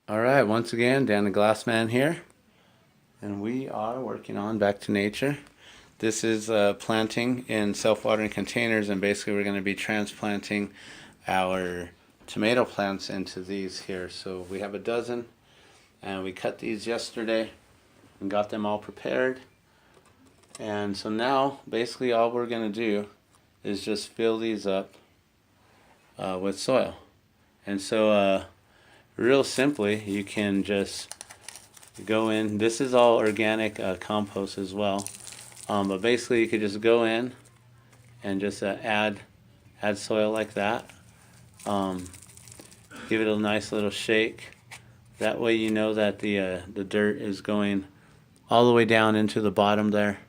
Alright, once again, Dan the Glass Man here, and we are working on Back to Nature. This is planting in self-watering containers, and basically we're going to be transplanting our tomato plants into these here. So we have a dozen, and we cut these yesterday and got them all prepared. And so now, basically all we're going to do is just fill these up with soil. And so real simply, you can just go in. This is all organic compost as well, but basically you could just go in and just add soil like that. Give it a nice little shake. That way you know that the dirt is going all the way down into the bottom there.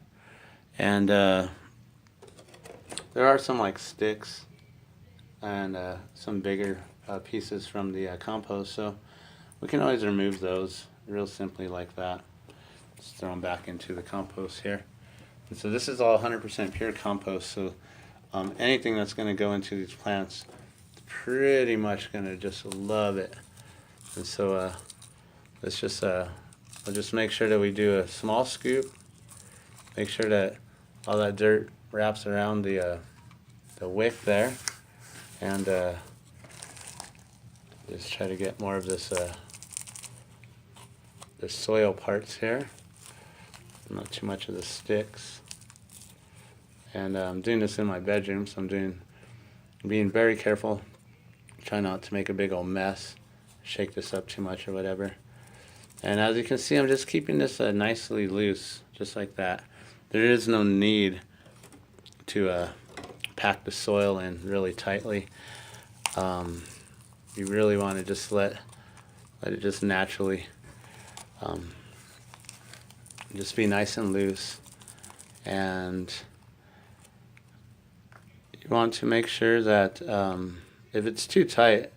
And there are some like sticks and some bigger pieces from the compost, so we can always remove those real simply like that. Just throw them back into the compost here. And so this is all 100% pure compost, so anything that's going to go into these plants is pretty much going to just love it. And so let's just we'll just make sure that we do a small scoop, make sure that all that dirt wraps around the wick there, and just try to get more of this the soil parts here, not too much of the sticks. And I'm doing this in my bedroom, so I'm being very careful, try not to make a big old mess, shake this up too much or whatever. And as you can see, I'm just keeping this nicely loose, just like that. There is no need to pack the soil in really tightly. You really want to just let it just naturally just be nice and loose. And you want to make sure that if it's too tight,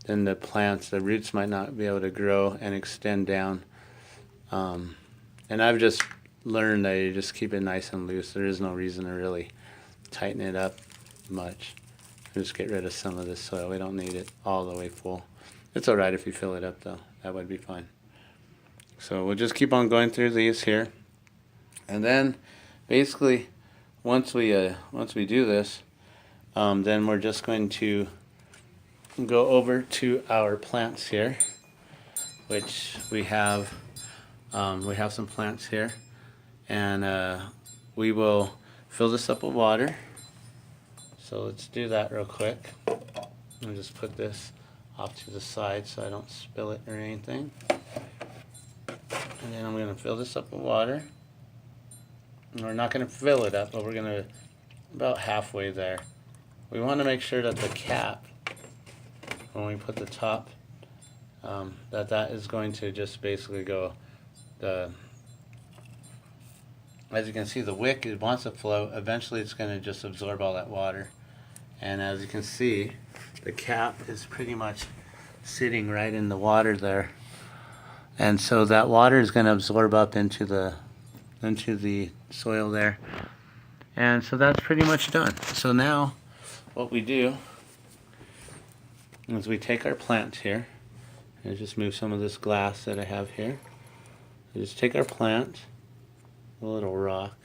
then the roots might not be able to grow and extend down. And I've just learned that you just keep it nice and loose. There is no reason to really tighten it up much. Just get rid of some of this soil. We don't need it all the way full. It's alright if you fill it up though. That would be fine. So we'll just keep on going through these here. And then basically once we do this, then we're just going to go over to our plants here, which we have some plants here, and we will fill this up with water. So let's do that real quick. I'll just put this off to the side so I don't spill it or anything. And then I'm going to fill this up with water. We're not going to fill it up, but we're going to about halfway there. We want to make sure that the cap, when we put the top, that is going to just basically go, as you can see, the wick, it wants to flow. Eventually it's going to just absorb all that water. And as you can see, the cap is pretty much sitting right in the water there. And so that water is going to absorb up into the soil there. And so that's pretty much done. So now what we do is we take our plant here, and just move some of this glass that I have here. We just take our plant, a little rock.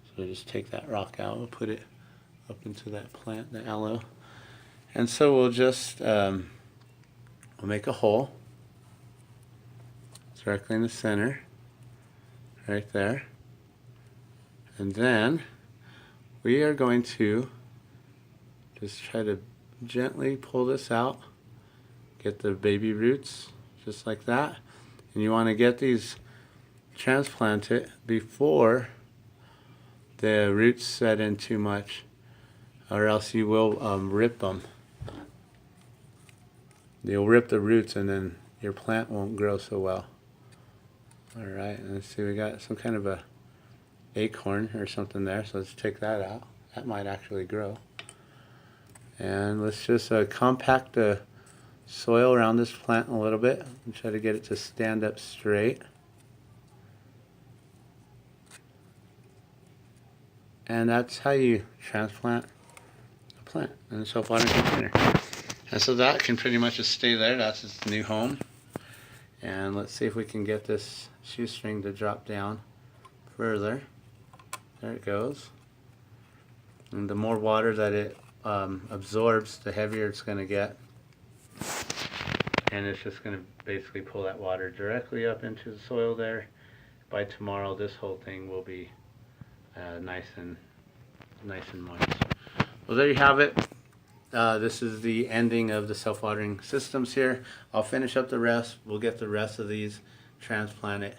So we just take that rock out, we'll put it up into that plant, the aloe. And so we'll just we'll make a hole directly in the center, right there. And then we are going to just try to gently pull this out, get the baby roots, just like that. And you want to get these transplanted before the roots set in too much, or else you will rip them. You'll rip the roots and then your plant won't grow so well. Alright, and let's see, we got some kind of a acorn or something there, so let's take that out. That might actually grow. And let's just compact the soil around this plant a little bit and try to get it to stand up straight. And that's how you transplant a plant in a self-watering container. And so that can pretty much just stay there. That's its new home. And let's see if we can get this shoestring to drop down further. There it goes. And the more water that it absorbs, the heavier it's going to get. And it's just going to basically pull that water directly up into the soil there. By tomorrow, this whole thing will be nice and moist. Well, there you have it. This is the ending of the self-watering systems here. I'll finish up the rest. We'll get the rest of these transplanted,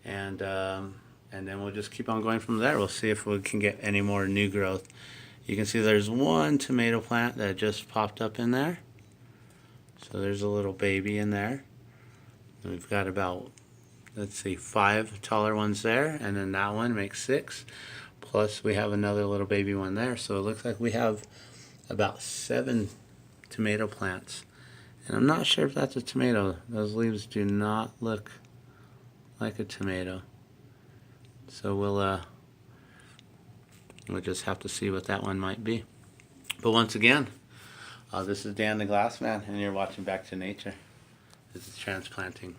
and then we'll just keep on going from there. We'll see if we can get any more new growth. You can see there's one tomato plant that just popped up in there. So there's a little baby in there. And we've got about, let's see, 5 taller ones there, and then that one makes 6. Plus we have another little baby one there. So it looks like we have about 7 tomato plants. And I'm not sure if that's a tomato. Those leaves do not look like a tomato. So we'll just have to see what that one might be. But once again, this is Dan the Glass Man, and you're watching Back to Nature. This is Transplanting.